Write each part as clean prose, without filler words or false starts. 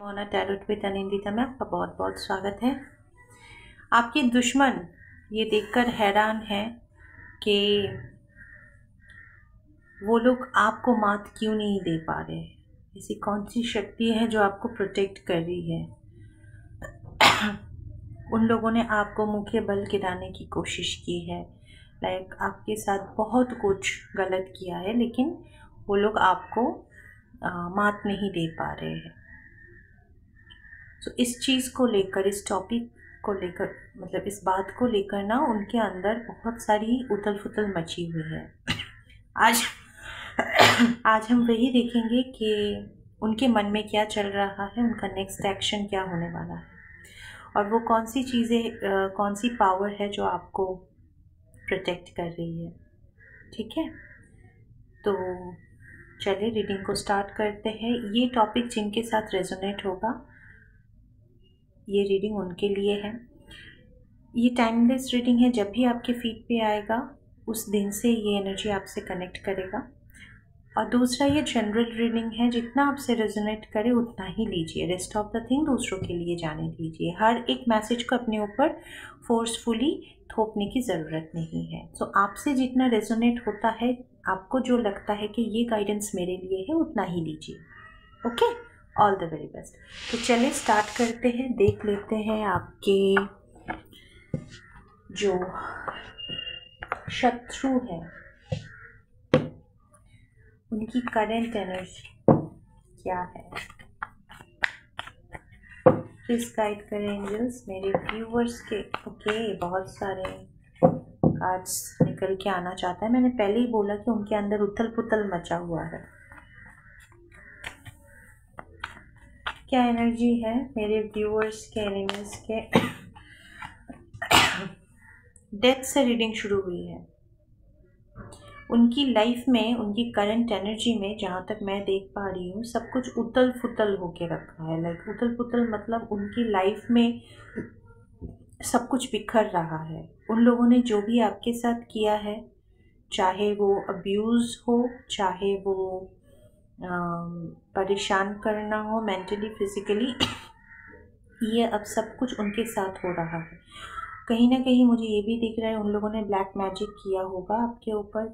Mona tarot with Anindita में आपका बहुत बहुत स्वागत है। आपके दुश्मन ये देखकर हैरान हैं कि वो लोग आपको मात क्यों नहीं दे पा रहे। ऐसी कौन सी शक्ति है जो आपको प्रोटेक्ट कर रही है। उन लोगों ने आपको मुख्य बल गिराने की कोशिश की है। आपके साथ बहुत कुछ गलत किया है, लेकिन वो लोग आपको मात नहीं दे पा रहे हैं। तो इस चीज़ को लेकर, इस टॉपिक को लेकर, मतलब इस बात को लेकर ना उनके अंदर बहुत सारी उथल पुथल मची हुई है। आज आज हम वही देखेंगे कि उनके मन में क्या चल रहा है, उनका नेक्स्ट एक्शन क्या होने वाला है, और वो कौन सी चीज़ें, कौन सी पावर है जो आपको प्रोटेक्ट कर रही है। ठीक है, तो चलिए रीडिंग को स्टार्ट करते हैं। ये टॉपिक जिनके साथ रेजोनेट होगा, ये रीडिंग उनके लिए है। ये टाइमलेस रीडिंग है। जब भी आपके फीड पे आएगा उस दिन से ये एनर्जी आपसे कनेक्ट करेगा। और दूसरा, ये जनरल रीडिंग है। जितना आपसे रेजोनेट करे उतना ही लीजिए। रेस्ट ऑफ द थिंग दूसरों के लिए जाने दीजिए। हर एक मैसेज को अपने ऊपर फोर्सफुली थोपने की ज़रूरत नहीं है। सो आपसे जितना रेजोनेट होता है, आपको जो लगता है कि ये गाइडेंस मेरे लिए है, उतना ही लीजिए। Okay, all the very best. तो चलिए स्टार्ट करते हैं। देख लेते हैं आपके जो शत्रु है उनकी करंट एनर्जी क्या है। प्लीज गाइड करें एंजल्स मेरे व्यूवर्स के। ओके, बहुत सारे कार्ड्स निकल के आना चाहता है। मैंने पहले ही बोला कि उनके अंदर उथल पुथल मचा हुआ है। क्या एनर्जी है मेरे व्यूअर्स के, एनिमल्स के। डेथ से रीडिंग शुरू हुई है। उनकी लाइफ में, उनकी करंट एनर्जी में, जहाँ तक मैं देख पा रही हूँ, सब कुछ उथल पुथल होके रखा है। उथल पुथल मतलब उनकी लाइफ में सब कुछ बिखर रहा है। उन लोगों ने जो भी आपके साथ किया है, चाहे वो अब्यूज़ हो, चाहे वो परेशान करना हो मेंटली फिजिकली, ये अब सब कुछ उनके साथ हो रहा है। कहीं ना कहीं मुझे ये भी दिख रहा है उन लोगों ने ब्लैक मैजिक किया होगा आपके ऊपर।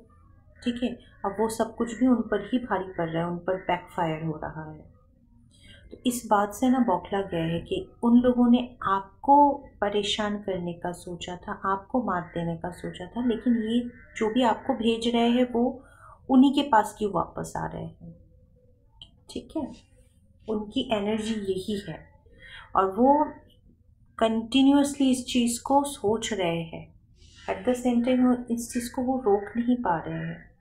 ठीक है, अब वो सब कुछ भी उन पर ही भारी पड़ रहा है, उन पर बैकफायर हो रहा है। तो इस बात से ना बौखला गया है कि उन लोगों ने आपको परेशान करने का सोचा था, आपको मात देने का सोचा था, लेकिन ये जो भी आपको भेज रहे हैं वो उन्हीं के पास क्यों वापस आ रहे हैं। ठीक है, उनकी एनर्जी यही है और वो कंटिन्यूसली इस चीज़ को सोच रहे हैं। एट द सेम टाइम इस चीज़ को वो रोक नहीं पा रहे हैं।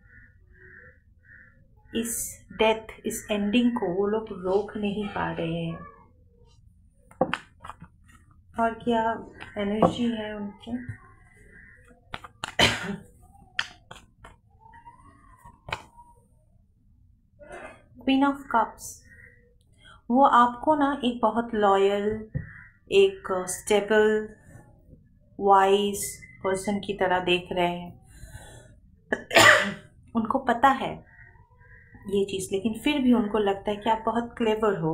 इस डेथ, इस एंडिंग को वो लोग रोक नहीं पा रहे हैं। और क्या एनर्जी है उनके। क्वीन ऑफ कप्स, वो आपको ना एक बहुत लॉयल, एक स्टेबल, वाइज पर्सन की तरह देख रहे हैं। उनको पता है ये चीज़, लेकिन फिर भी उनको लगता है कि आप बहुत क्लेवर हो।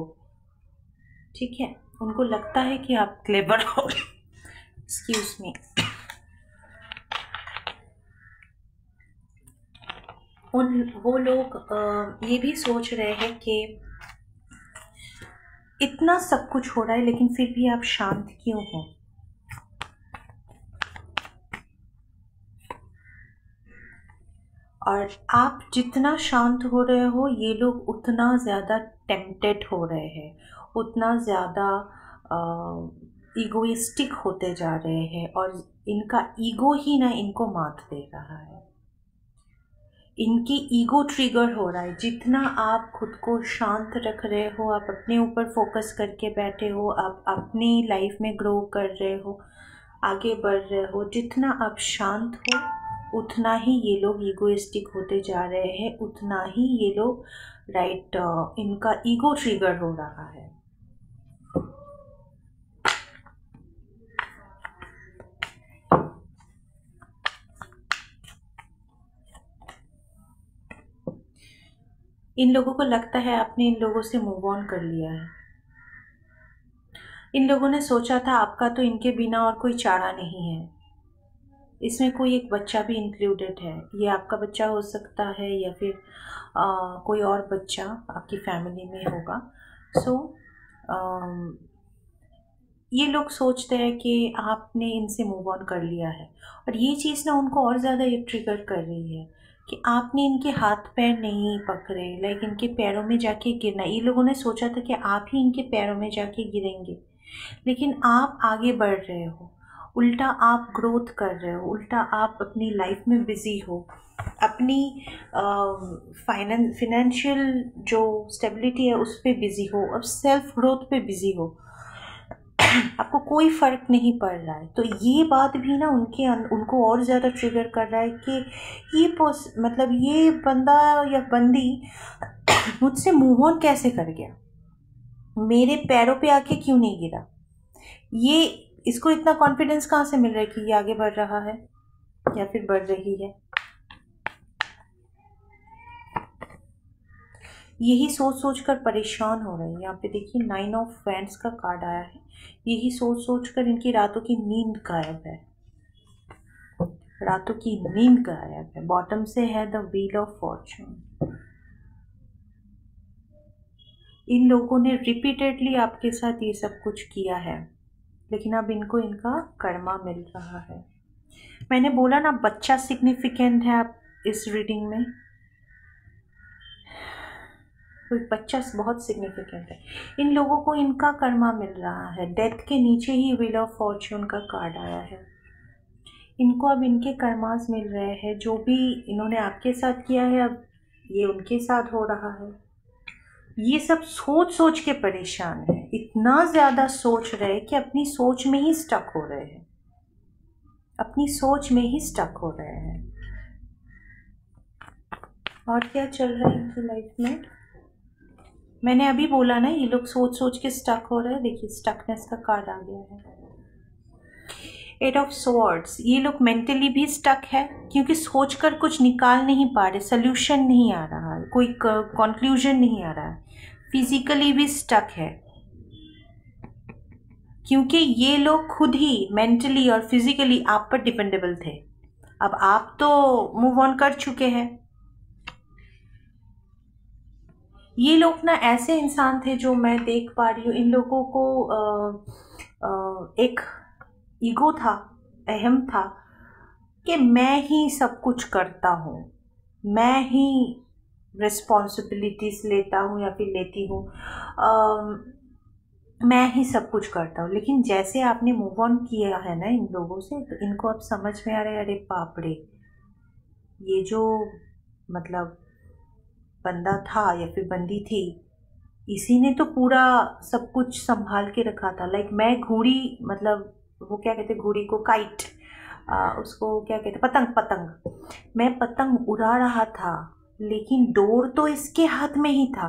ठीक है, उनको लगता है कि आप क्लेवर हो। Excuse me. वो लोग ये भी सोच रहे हैं कि इतना सब कुछ हो रहा है लेकिन फिर भी आप शांत क्यों हो। और आप जितना शांत हो रहे हो, ये लोग उतना ज़्यादा टेम्पटेड हो रहे हैं, उतना ज़्यादा ईगोइस्टिक होते जा रहे हैं, और इनका ईगो ही ना इनको मात दे रहा है। इनकी ईगो ट्रिगर हो रहा है। जितना आप खुद को शांत रख रहे हो, आप अपने ऊपर फोकस करके बैठे हो, आप अपनी लाइफ में ग्रो कर रहे हो, आगे बढ़ रहे हो, जितना आप शांत हो उतना ही ये लोग ईगोइस्टिक होते जा रहे हैं, उतना ही ये लोग इनका ईगो ट्रिगर हो रहा है। इन लोगों को लगता है आपने इन लोगों से मूव ऑन कर लिया है। इन लोगों ने सोचा था आपका तो इनके बिना और कोई चारा नहीं है। इसमें कोई एक बच्चा भी इंक्लूडेड है। ये आपका बच्चा हो सकता है या फिर कोई और बच्चा आपकी फैमिली में होगा। सो ये लोग सोचते हैं कि आपने इनसे मूव ऑन कर लिया है, और ये चीज़ ना उनको और ज़्यादा ये ट्रिगर कर रही है कि आपने इनके हाथ पैर नहीं पकड़े, लाइक इनके पैरों में जाके गिरना। ये लोगों ने सोचा था कि आप ही इनके पैरों में जाके गिरेंगे, लेकिन आप आगे बढ़ रहे हो, उल्टा आप ग्रोथ कर रहे हो, उल्टा आप अपनी लाइफ में बिज़ी हो, अपनी फाइनेंशियल जो स्टेबिलिटी है उस पर बिज़ी हो, अब सेल्फ ग्रोथ पे बिज़ी हो। आपको कोई फ़र्क नहीं पड़ रहा है। तो ये बात भी ना उनको और ज़्यादा ट्रिगर कर रहा है कि मतलब ये बंदा या बंदी मुझसे मूव ऑन कैसे कर गया, मेरे पैरों पे आके क्यों नहीं गिरा। ये इसको इतना कॉन्फिडेंस कहाँ से मिल रहा है कि ये आगे बढ़ रहा है या फिर बढ़ रही है। यही सोच सोच कर परेशान हो रहे हैं। यहाँ पे देखिए 9 ऑफ वैंड्स का कार्ड आया है। यही सोच सोच कर इनकी रातों की नींद गायब है, रातों की नींद गायब है। बॉटम से है द व्हील ऑफ फॉर्चून। इन लोगों ने रिपीटेडली आपके साथ ये सब कुछ किया है, लेकिन अब इनको इनका कर्मा मिल रहा है। मैंने बोला ना बच्चा सिग्निफिकेंट है आप इस रीडिंग में, कोई बच्चा बहुत सिग्निफिकेंट है। इन लोगों को इनका कर्मा मिल रहा है। डेथ के नीचे ही व्हील ऑफ फॉर्चून का कार्ड आया है। इनको अब इनके कर्मास मिल रहे हैं। जो भी इन्होंने आपके साथ किया है अब ये उनके साथ हो रहा है। ये सब सोच सोच के परेशान है, इतना ज़्यादा सोच रहे हैं कि अपनी सोच में ही स्टक हो रहे हैं, अपनी सोच में ही स्टक हो रहे हैं। और क्या चल रहा है इनकी लाइफ में? मैंने अभी बोला ना ये लोग सोच सोच के स्टक हो रहे हैं। देखिए स्टकनेस का कार्ड आ गया है। 8 ऑफ स्वॉर्ड्स। ये लोग मेंटली भी स्टक है क्योंकि सोचकर कुछ निकाल नहीं पा रहे, सल्यूशन नहीं आ रहा है, कोई कंक्लूजन नहीं आ रहा है। फिजिकली भी स्टक है क्योंकि ये लोग खुद ही मेंटली और फिजिकली आप पर डिपेंडेबल थे। अब आप तो मूव ऑन कर चुके हैं। ये लोग ना ऐसे इंसान थे जो मैं देख पा रही हूँ इन लोगों को एक ईगो था, अहम था कि मैं ही सब कुछ करता हूँ, मैं ही रिस्पॉन्सिबिलिटीज लेता हूँ या फिर लेती हूँ, मैं ही सब कुछ करता हूँ। लेकिन जैसे आपने मूव ऑन किया है ना इन लोगों से, तो इनको अब समझ में आ रहा है, अरे बाप रे, ये जो मतलब बंदा था या फिर बंदी थी, इसी ने तो पूरा सब कुछ संभाल के रखा था। लाइक मैं घोड़ी, मतलब वो क्या कहते हैं घोड़ी को, काइट, उसको क्या कहते हैं, पतंग, पतंग। मैं पतंग उड़ा रहा था लेकिन डोर तो इसके हाथ में ही था।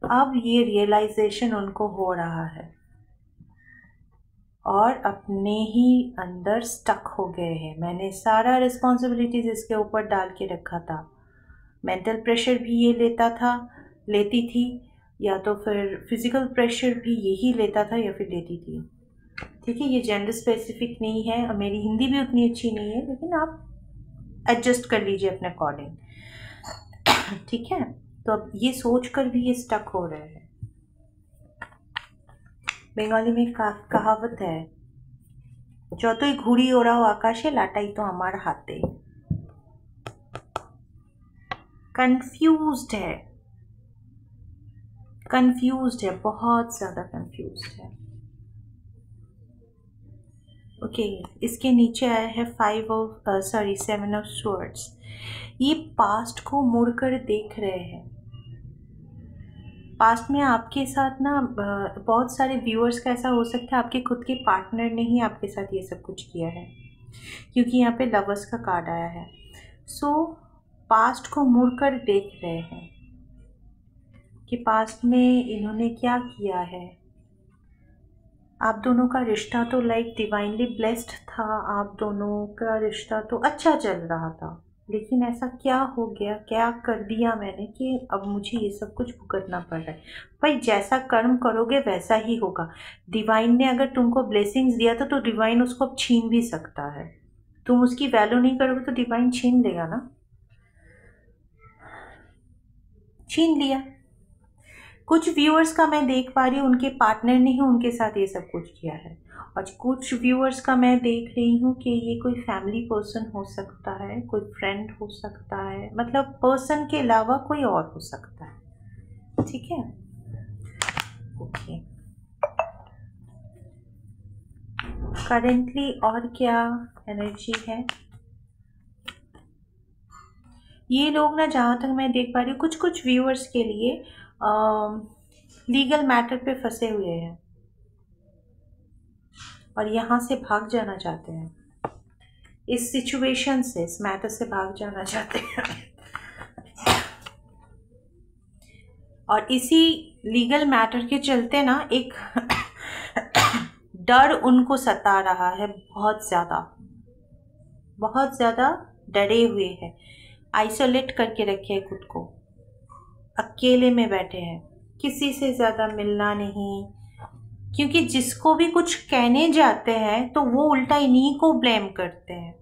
अब ये रियलाइजेशन उनको हो रहा है और अपने ही अंदर स्टक हो गए हैं। मैंने सारा रिस्पॉन्सिबिलिटीज इसके ऊपर डाल के रखा था। मेंटल प्रेशर भी ये लेती थी, या तो फिर फिजिकल प्रेशर भी यही लेता था या फिर लेती थी। ठीक है, ये जेंडर स्पेसिफिक नहीं है और मेरी हिंदी भी उतनी अच्छी नहीं है, लेकिन आप एडजस्ट कर लीजिए अपने अकॉर्डिंग। ठीक है, तो अब ये सोच कर भी ये स्टक हो रहे हैं। बंगाली में कहावत है, যতই ঘুড়ি ওড়াও আকাশে লাটাই তো আমার হাতে। कंफ्यूज्ड है, बहुत ज़्यादा कंफ्यूज्ड है। ओके, इसके नीचे आया है 7 ऑफ स्वॉर्ड्स। ये पास्ट को मुड़कर देख रहे हैं। पास्ट में आपके साथ ना बहुत सारे व्यूअर्स का ऐसा हो सकता है आपके खुद के पार्टनर ने ही आपके साथ ये सब कुछ किया है, क्योंकि यहाँ पे लवर्स का कार्ड आया है। सो पास्ट को मुड़कर देख रहे हैं कि पास्ट में इन्होंने क्या किया है। आप दोनों का रिश्ता तो लाइक डिवाइनली ब्लेस्ड था, आप दोनों का रिश्ता तो अच्छा चल रहा था, लेकिन ऐसा क्या हो गया, क्या कर दिया मैंने कि अब मुझे ये सब कुछ भुगतना पड़ रहा है। भाई जैसा कर्म करोगे वैसा ही होगा। डिवाइन ने अगर तुमको ब्लेसिंग्स दिया था तो डिवाइन उसको अब छीन भी सकता है। तुम उसकी वैल्यू नहीं करोगे तो डिवाइन छीन लेगा ना। छीन लिया। कुछ व्यूअर्स का मैं देख पा रही हूँ उनके पार्टनर ने ही उनके साथ ये सब कुछ किया है, और कुछ व्यूअर्स का मैं देख रही हूँ कि ये कोई फैमिली पर्सन हो सकता है, कोई फ्रेंड हो सकता है, मतलब पर्सन के अलावा कोई और हो सकता है। ठीक है, ओके। करेंटली और क्या एनर्जी है? ये लोग ना, जहाँ तक मैं देख पा रही हूँ, कुछ कुछ व्यूअर्स के लिए लीगल मैटर पे फंसे हुए हैं और यहाँ से भाग जाना चाहते हैं। इस सिचुएशन से, इस मैटर से भाग जाना चाहते हैं। और इसी लीगल मैटर के चलते ना एक डर उनको सता रहा है, बहुत ज़्यादा डरे हुए हैं, आइसोलेट करके रखे हैं खुद को, अकेले में बैठे हैं, किसी से ज़्यादा मिलना नहीं, क्योंकि जिसको भी कुछ कहने जाते हैं तो वो उल्टा इन्हीं को ब्लेम करते हैं।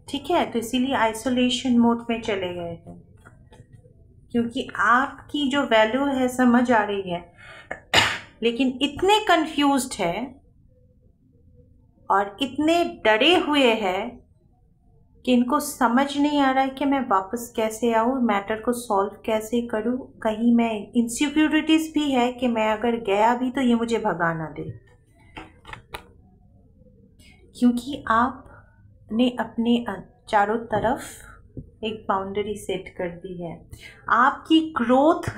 ठीक है, तो इसीलिए आइसोलेशन मोड में चले गए हैं, क्योंकि आपकी जो वैल्यू है समझ आ रही है, लेकिन इतने कंफ्यूज्ड है और इतने डरे हुए हैं कि इनको समझ नहीं आ रहा है कि मैं वापस कैसे आऊँ, मैटर को सॉल्व कैसे करूँ। कहीं मैं इनसिक्योरिटीज़ भी है कि मैं अगर गया भी तो ये मुझे भगा ना दे, क्योंकि आपने अपने चारों तरफ एक बाउंड्री सेट कर दी है। आपकी ग्रोथ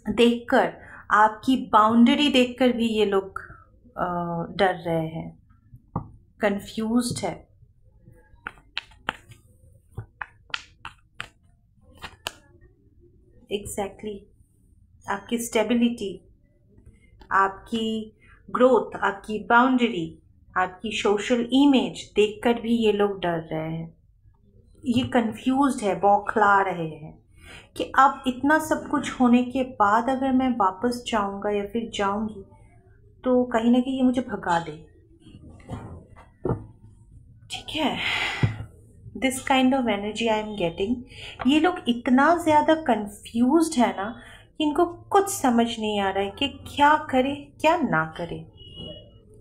देखकर, आपकी बाउंड्री देखकर भी ये लोग डर रहे हैं, कंफ्यूज्ड है। एग्जैक्टली आपकी स्टेबिलिटी, आपकी ग्रोथ, आपकी बाउंड्री, आपकी सोशल इमेज देखकर भी ये लोग डर रहे हैं। ये कंफ्यूज्ड है, बौखला रहे हैं कि अब इतना सब कुछ होने के बाद अगर मैं वापस जाऊंगा या फिर जाऊंगी तो कहीं ना कहीं ये मुझे भगा दे। ठीक है, this kind of energy I am getting. ये लोग इतना ज़्यादा कंफ्यूज्ड है ना कि इनको कुछ समझ नहीं आ रहा है कि क्या करे क्या ना करे,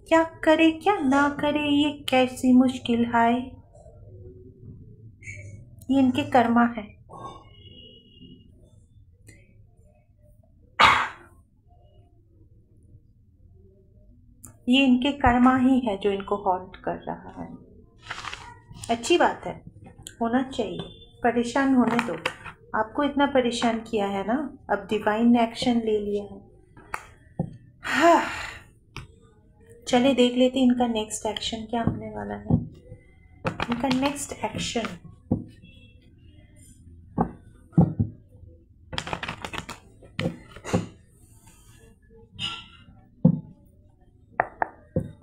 क्या करे क्या ना करे। ये कैसी मुश्किल है, ये इनके कर्मा है। ये इनके कर्मा ही है जो इनको हॉन्ट कर रहा है। अच्छी बात है, होना चाहिए, परेशान होने दो। आपको इतना परेशान किया है ना, अब डिवाइन ने एक्शन ले लिया है। हाँ, चले देख लेते इनका नेक्स्ट एक्शन क्या होने वाला है। इनका next action,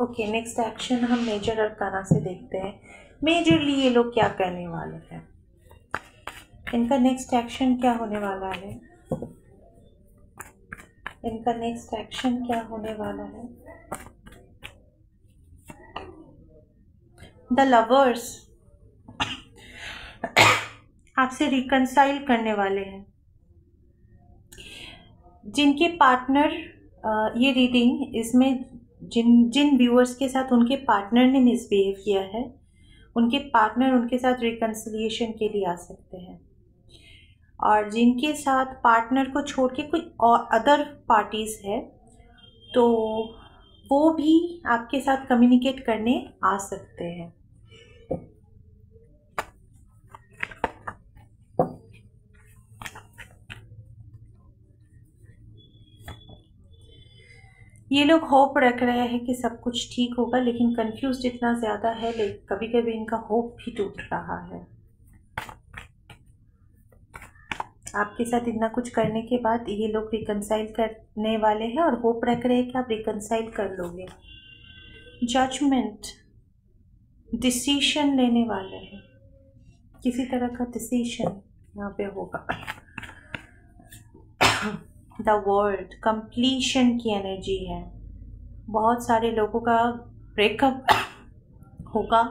okay, next action हम मेजर अरकाना से देखते हैं। मेजरली ये लोग क्या करने वाले हैं, इनका नेक्स्ट एक्शन क्या होने वाला है। इनका नेक्स्ट एक्शन क्या होने वाला है। द लवर्स आपसे रिकंसाइल करने वाले हैं। जिनके पार्टनर, ये रीडिंग इसमें जिन व्यूअर्स के साथ उनके पार्टनर ने मिसबिहेव किया है, उनके पार्टनर उनके साथ रिकंसिलिएशन के लिए आ सकते हैं। और जिनके साथ पार्टनर को छोड़ के कोई और अदर पार्टीज़ है तो वो भी आपके साथ कम्युनिकेट करने आ सकते हैं। ये लोग होप रख रहे हैं कि सब कुछ ठीक होगा, लेकिन कंफ्यूज इतना ज़्यादा है, लेकिन कभी कभी इनका होप भी टूट रहा है। आपके साथ इतना कुछ करने के बाद ये लोग रिकंसाइल करने वाले हैं और होप रख रहे हैं कि आप रिकंसाइल कर लोगे। जजमेंट, डिसीशन लेने वाले हैं। किसी तरह का डिसीजन यहाँ पे होगा। द वर्ल्ड कंप्लीशन की एनर्जी है। बहुत सारे लोगों का ब्रेकअप होगा,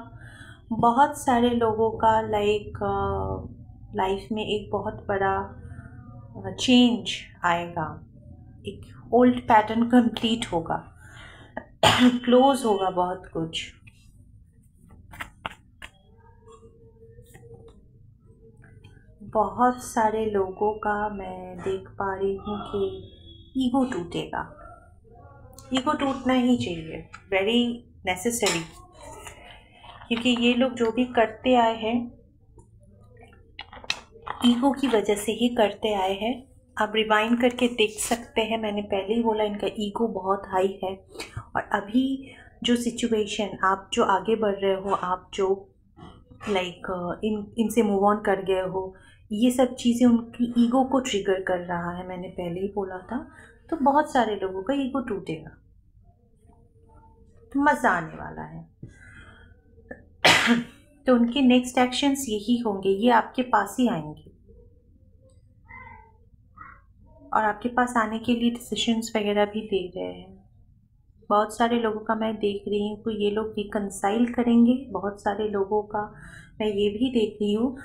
बहुत सारे लोगों का लाइफ में एक बहुत बड़ा चेंज आएगा, एक ओल्ड पैटर्न कंप्लीट होगा, क्लोज होगा बहुत कुछ। बहुत सारे लोगों का मैं देख पा रही हूँ कि ईगो टूटेगा। ईगो टूटना ही चाहिए, वेरी नेसेसरी, क्योंकि ये लोग जो भी करते आए हैं ईगो की वजह से ही करते आए हैं। आप रिवाइंड करके देख सकते हैं, मैंने पहले ही बोला इनका ईगो बहुत हाई है। और अभी जो सिचुएशन, आप जो आगे बढ़ रहे हो, आप जो इनसे मूव ऑन कर गए हो, ये सब चीज़ें उनकी ईगो को ट्रिगर कर रहा है। मैंने पहले ही बोला था। तो बहुत सारे लोगों का ईगो टूटेगा, तो मज़ा आने वाला है। तो उनके नेक्स्ट एक्शंस यही होंगे, ये आपके पास ही आएंगे और आपके पास आने के लिए डिसीजंस वगैरह भी ले रहे हैं। बहुत सारे लोगों का मैं देख रही हूँ कि ये लोग रिकंसाइल करेंगे। बहुत सारे लोगों का मैं ये भी देख रही हूँ,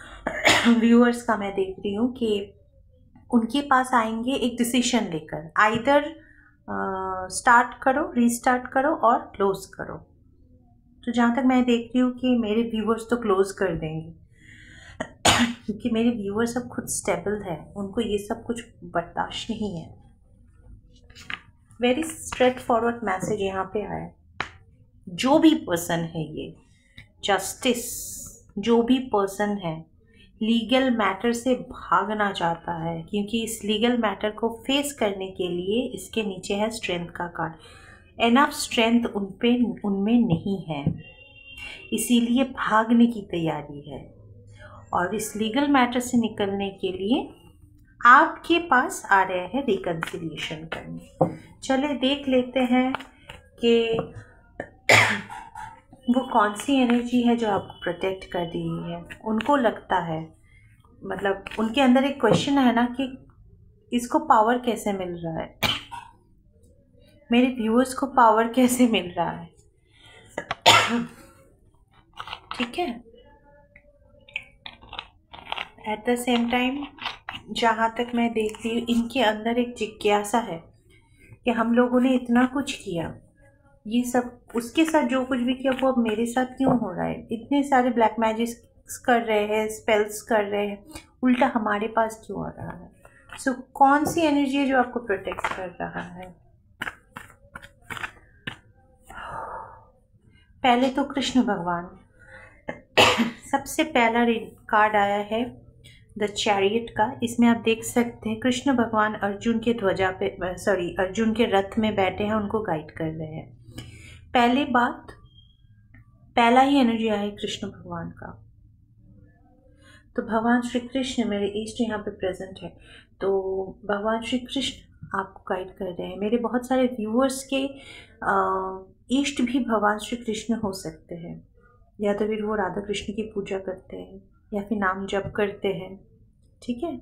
व्यूअर्स का मैं देख रही हूँ कि उनके पास आएंगे एक डिसीजन लेकर, आइदर स्टार्ट करो, रीस्टार्ट करो और क्लोज करो। तो जहाँ तक मैं देख रही हूँ कि मेरे व्यूअर्स तो क्लोज कर देंगे, क्योंकि मेरे व्यूअर्स सब खुद स्टेबल है, उनको ये सब कुछ बर्दाश्त नहीं है। वेरी स्ट्रेट फॉरवर्ड मैसेज यहाँ पे आया। जो भी पर्सन है ये जस्टिस, जो भी पर्सन है लीगल मैटर से भागना चाहता है, क्योंकि इस लीगल मैटर को फेस करने के लिए इसके नीचे है स्ट्रेंथ का कार्ड। एनफ स्ट्रेंथ उनमें नहीं है, इसीलिए भागने की तैयारी है। और इस लीगल मैटर से निकलने के लिए आपके पास आ रहे हैं रिकन्सिलिएशन करने। चले देख लेते हैं कि वो कौन सी एनर्जी है जो आपको प्रोटेक्ट कर रही है। उनको लगता है, मतलब उनके अंदर एक क्वेश्चन है ना कि इसको पावर कैसे मिल रहा है, मेरे व्यूअर्स को पावर कैसे मिल रहा है। ठीक है। एट द सेम टाइम जहाँ तक मैं देख रही हूँ, इनके अंदर एक जिज्ञासा है कि हम लोगों ने इतना कुछ किया, ये सब उसके साथ जो कुछ भी किया वो अब मेरे साथ क्यों हो रहा है। इतने सारे ब्लैक मैजिक्स कर रहे हैं, स्पेल्स कर रहे हैं, उल्टा हमारे पास क्यों आ रहा है। सो कौन सी एनर्जी है जो आपको प्रोटेक्ट कर रहा है। पहले तो कृष्ण भगवान, सबसे पहला कार्ड आया है द चैरियट का। इसमें आप देख सकते हैं कृष्ण भगवान अर्जुन के ध्वजा पे, अर्जुन के रथ में बैठे हैं, उनको गाइड कर रहे हैं। पहली बात, पहला ही एनर्जी आया है कृष्ण भगवान का। तो भगवान श्री कृष्ण, मेरे ईष्ट यहाँ पे प्रेजेंट है, तो भगवान श्री कृष्ण आपको गाइड कर रहे हैं। मेरे बहुत सारे व्यूअर्स के ईष्ट भी भगवान श्री कृष्ण हो सकते हैं, या तो फिर वो राधा कृष्ण की पूजा करते हैं या फिर नाम जप करते हैं। ठीक है।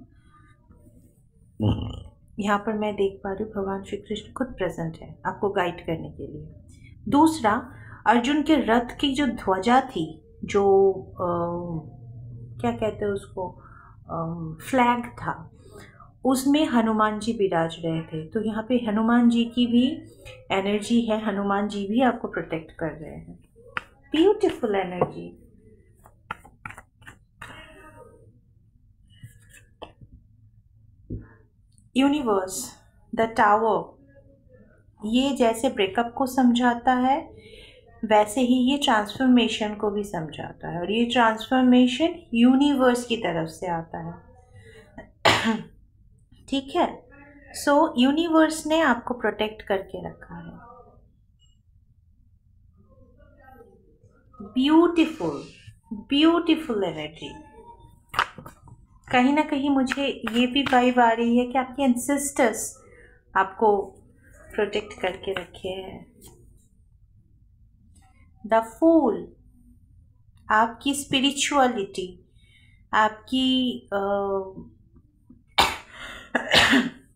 यहाँ पर मैं देख पा रही हूँ भगवान श्री कृष्ण खुद प्रेजेंट है आपको गाइड करने के लिए। दूसरा, अर्जुन के रथ की जो ध्वजा थी, जो क्या कहते हैं उसको, फ्लैग था, उसमें हनुमान जी विराज रहे थे। तो यहाँ पे हनुमान जी की भी एनर्जी है, हनुमान जी भी आपको प्रोटेक्ट कर रहे हैं। Beautiful energy. Universe, the tower, ये जैसे ब्रेकअप को समझाता है वैसे ही ये ट्रांसफॉर्मेशन को भी समझाता है, और ये ट्रांसफॉर्मेशन यूनिवर्स की तरफ से आता है। ठीक है। सो यूनिवर्स ने आपको प्रोटेक्ट करके रखा है। Beautiful beautiful energy. कहीं ना कहीं मुझे ये भी वाइब आ रही है कि आपके एंसेस्टर्स आपको प्रोटेक्ट करके रखे हैं। द फूल, आपकी स्पिरिचुअलिटी, आपकी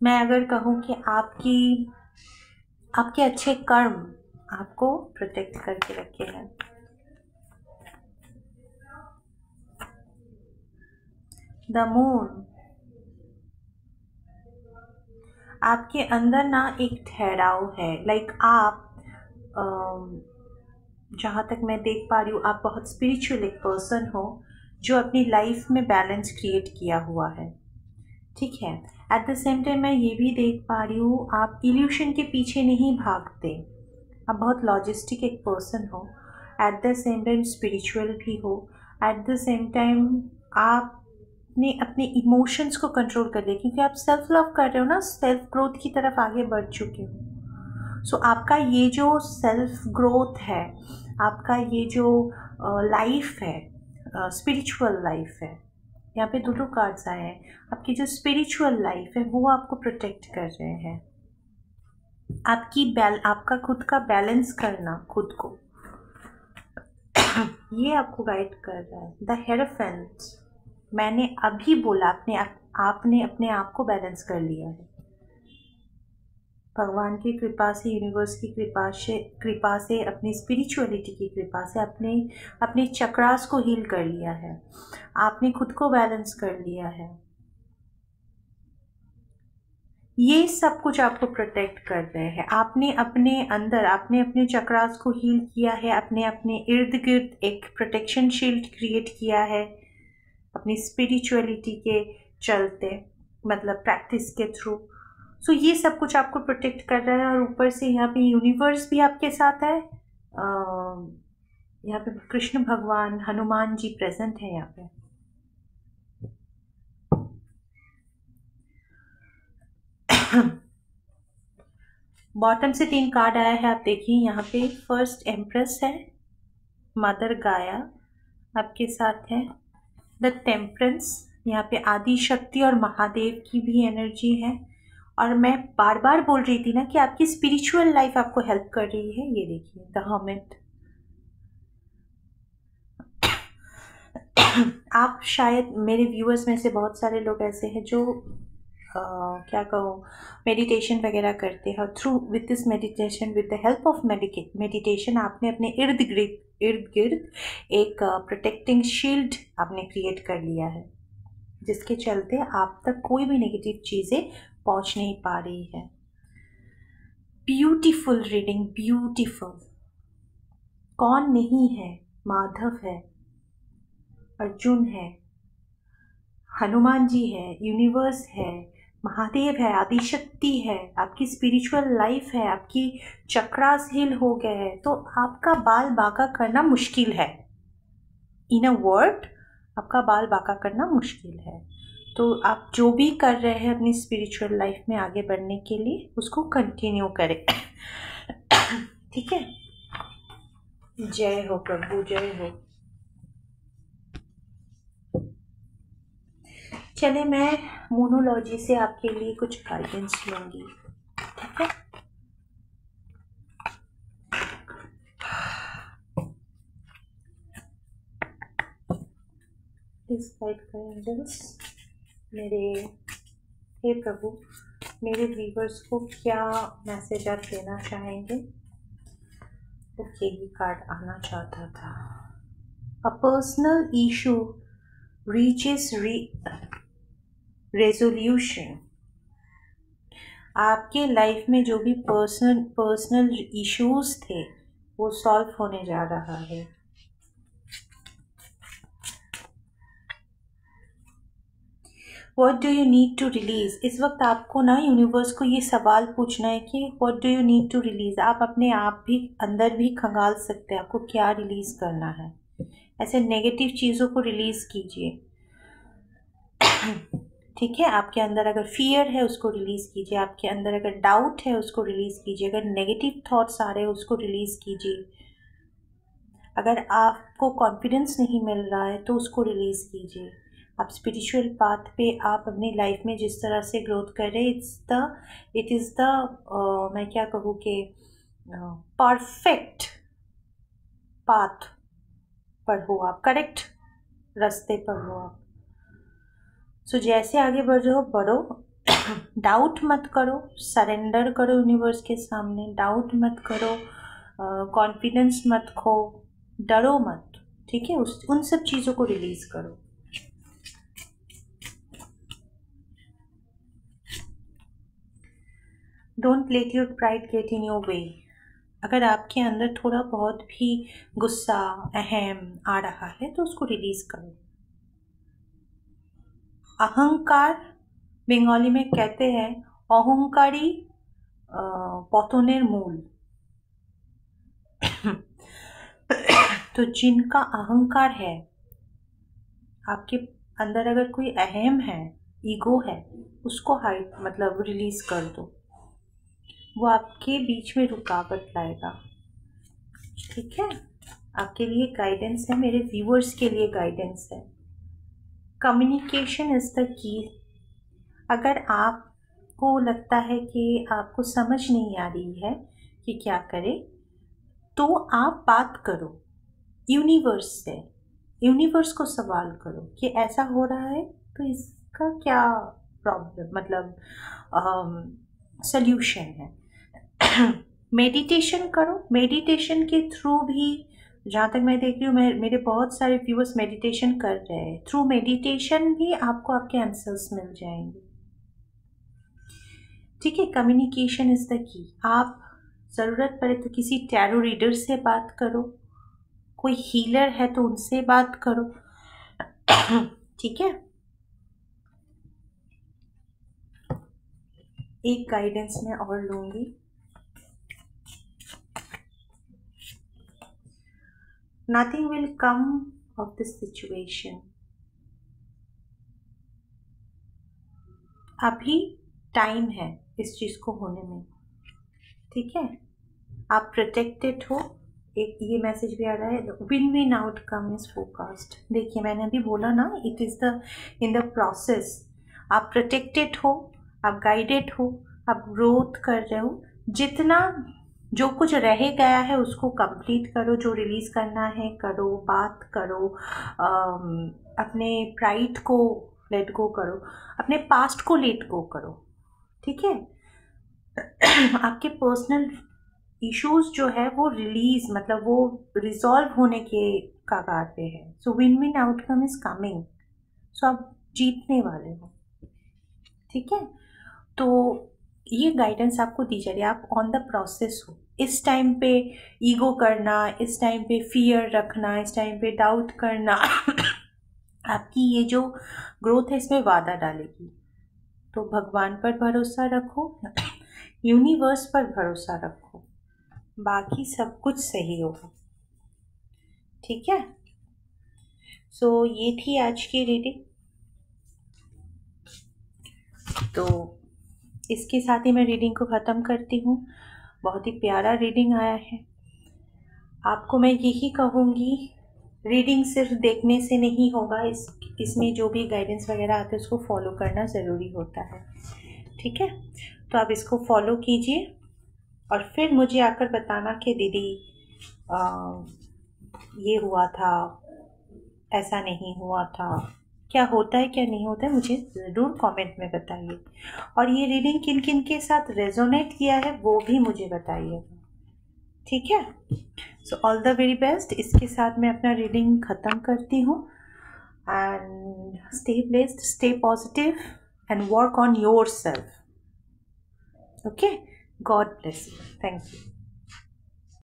मैं अगर कहूँ कि आपके अच्छे कर्म आपको प्रोटेक्ट करके रखे हैं। द मून, आपके अंदर ना एक ठहराव है, लाइक आप जहाँ तक मैं देख पा रही हूँ आप बहुत स्पिरिचुअल एक पर्सन हो जो अपनी लाइफ में बैलेंस क्रिएट किया हुआ है, ठीक है। एट द सेम टाइम मैं ये भी देख पा रही हूँ आप इल्यूशन के पीछे नहीं भागते, आप बहुत लॉजिस्टिक एक पर्सन हो, at the same time spiritual भी हो, एट द सेम टाइम आपने अपने इमोशंस को कंट्रोल कर लिया क्योंकि आप सेल्फ लव कर रहे हो ना, सेल्फ ग्रोथ की तरफ आगे बढ़ चुके हो। सो आपका ये जो सेल्फ ग्रोथ है, आपका ये जो लाइफ है, स्पिरिचुअल लाइफ है, यहाँ पे दो कार्ड्स आए हैं, आपकी जो स्पिरिचुअल लाइफ है वो आपको प्रोटेक्ट कर रहे हैं। आपका खुद का बैलेंस करना, खुद को ये आपको गाइड कर रहा है। द हेरोफेंट, मैंने अभी बोला आपने अपने आप को बैलेंस कर लिया है भगवान की कृपा से, यूनिवर्स की कृपा से, अपनी स्पिरिचुअलिटी की कृपा से अपने चक्रास को हील कर लिया है, आपने खुद को बैलेंस कर लिया है। ये सब कुछ आपको प्रोटेक्ट कर रहे हैं। आपने अपने चक्रास को हील किया है, अपने इर्द गिर्द एक प्रोटेक्शन शील्ड क्रिएट किया है अपनी स्पिरिचुअलिटी के चलते, मतलब प्रैक्टिस के थ्रू। सो ये सब कुछ आपको प्रोटेक्ट कर रहा है। और ऊपर से यहाँ पे यूनिवर्स भी आपके साथ है, यहाँ पे कृष्ण भगवान, हनुमान जी प्रेजेंट है यहाँ पे। बॉटम से 3 कार्ड आया है, आप देखिए यहाँ पे फर्स्ट एम्प्रेस है, मदर गाया आपके साथ है, द टेम्परेंस, यहाँ पे आदि शक्ति और महादेव की भी एनर्जी है। और मैं बार बार बोल रही थी ना कि आपकी स्पिरिचुअल लाइफ आपको हेल्प कर रही है, ये देखिए द हर्मिट। आप शायद, मेरे व्यूअर्स में से बहुत सारे लोग ऐसे हैं जो क्या कहूँ, मेडिटेशन वगैरह करते हैं, और through with this meditation, with the help of meditation आपने अपने इर्द गिर्द एक प्रोटेक्टिंग शील्ड आपने क्रिएट कर लिया है, जिसके चलते आप तक कोई भी नेगेटिव चीज़ें पहुँच नहीं पा रही है। Beautiful reading, beautiful. कौन नहीं है? माधव है, अर्जुन है, हनुमान जी है, यूनिवर्स है, महादेव है, आदिशक्ति है, आपकी स्पिरिचुअल लाइफ है, आपकी चक्रास हील हो गए हैं, तो आपका बाल बांका करना मुश्किल है। इन अ वर्ड, आपका बाल बांका करना मुश्किल है। तो आप जो भी कर रहे हैं अपनी स्पिरिचुअल लाइफ में आगे बढ़ने के लिए, उसको कंटिन्यू करें। ठीक है। जय हो प्रभु, जय हो। चले, मैं मोनोलॉजी से आपके लिए कुछ गाइडेंस लूँगी, ठीक है। प्लीज गाइड करें एंजल्स, हे प्रभु, मेरे व्यूवर्स को क्या मैसेज आप देना चाहेंगे? ओके, ये कार्ड आना चाहता था। A personal issue reaches resolution. आपके लाइफ में जो भी पर्सनल इश्यूज थे वो सॉल्व होने जा रहा है। What do you need to release? इस वक्त आपको ना यूनिवर्स को ये सवाल पूछना है कि what do you need to release. आप अपने आप भी अंदर भी खंगाल सकते हैं, आपको क्या रिलीज करना है। ऐसे नेगेटिव चीज़ों को रिलीज कीजिए, ठीक है। आपके अंदर अगर फियर है उसको रिलीज़ कीजिए, आपके अंदर अगर डाउट है उसको रिलीज़ कीजिए, अगर नेगेटिव थॉट्स आ रहे हैं उसको रिलीज़ कीजिए, अगर आपको कॉन्फिडेंस नहीं मिल रहा है तो उसको रिलीज़ कीजिए। आप स्पिरिचुअल पाथ पे आप अपनी लाइफ में जिस तरह से ग्रोथ कर रहे हैं, इट इज़ द मैं क्या कहूँ कि परफेक्ट पाथ पर हो आप, करेक्ट रास्ते पर हो आप। सो जैसे आगे बढ़ रहे हो बढ़ो, डाउट मत करो, सरेंडर करो यूनिवर्स के सामने, डाउट मत करो, कॉन्फिडेंस मत खो, डरो मत, ठीक है। उन सब चीज़ों को रिलीज करो। Don't let your pride get in your way. अगर आपके अंदर थोड़ा बहुत भी गुस्सा, अहम आ रहा है तो उसको रिलीज करो। अहंकार बंगाली में कहते हैं अहंकारी पतनेर मूल। तो जिनका अहंकार है, आपके अंदर अगर कोई अहम है, ईगो है, उसको हाइड मतलब रिलीज कर दो। वो आपके बीच में रुकावट लाएगा, ठीक है। आपके लिए गाइडेंस है, मेरे व्यूअर्स के लिए गाइडेंस है। Communication is the key. अगर आपको लगता है कि आपको समझ नहीं आ रही है कि क्या करें, तो आप बात करो यूनिवर्स से, यूनिवर्स को सवाल करो कि ऐसा हो रहा है तो इसका क्या प्रॉब्लम मतलब सल्यूशन है। मेडिटेशन करो। मेडिटेशन के थ्रू भी, जहाँ तक मैं देख रही हूँ, मेरे बहुत सारे व्यूअर्स मेडिटेशन कर रहे हैं। थ्रू मेडिटेशन भी आपको आपके आंसर्स मिल जाएंगे, ठीक है। Communication is the key. आप ज़रूरत पड़े तो किसी टैरो रीडर से बात करो, कोई हीलर है तो उनसे बात करो, ठीक है। एक गाइडेंस मैं और लूँगी। Nothing will come of this situation. अभी टाइम है इस चीज़ को होने में, ठीक है। आप प्रोटेक्टेड हो। एक ये मैसेज भी आ रहा है, win win outcome is forecast. देखिए मैंने अभी बोला ना, it is the in the process. आप प्रोटेक्टेड हो, आप गाइडेड हो, आप ग्रोथ कर रहे हो। जितना जो कुछ रह गया है उसको कंप्लीट करो, जो रिलीज़ करना है करो, बात करो, अपने प्राइड को लेट गो करो, अपने पास्ट को लेट गो करो, ठीक है। आपके पर्सनल इश्यूज जो है वो रिलीज मतलब वो रिजॉल्व होने के कगार पे है। So win win outcome is coming. So आप जीतने वाले हो, ठीक है। तो ये गाइडेंस आपको दी जा रही है, आप ऑन द प्रोसेस हो। इस टाइम पे ईगो करना, इस टाइम पे फियर रखना, इस टाइम पे डाउट करना आपकी ये जो ग्रोथ है इसमें बाधा डालेगी। तो भगवान पर भरोसा रखो, यूनिवर्स पर भरोसा रखो, बाकी सब कुछ सही होगा, ठीक है। सो ये थी आज की रीडिंग। तो इसके साथ ही मैं रीडिंग को ख़त्म करती हूँ। बहुत ही प्यारा रीडिंग आया है। आपको मैं यही कहूँगी, रीडिंग सिर्फ देखने से नहीं होगा, इसमें जो भी गाइडेंस वगैरह आते हैं उसको फॉलो करना ज़रूरी होता है, ठीक है। तो आप इसको फॉलो कीजिए और फिर मुझे आकर बताना कि दीदी ये हुआ था, ऐसा नहीं हुआ था, क्या होता है क्या नहीं होता है, मुझे ज़रूर कमेंट में बताइए। और ये रीडिंग किन किन के साथ रेजोनेट किया है वो भी मुझे बताइए, ठीक है। So all the very best. इसके साथ मैं अपना रीडिंग ख़त्म करती हूँ। And stay blessed, stay positive and work on your self, okay. God bless you. Thank you.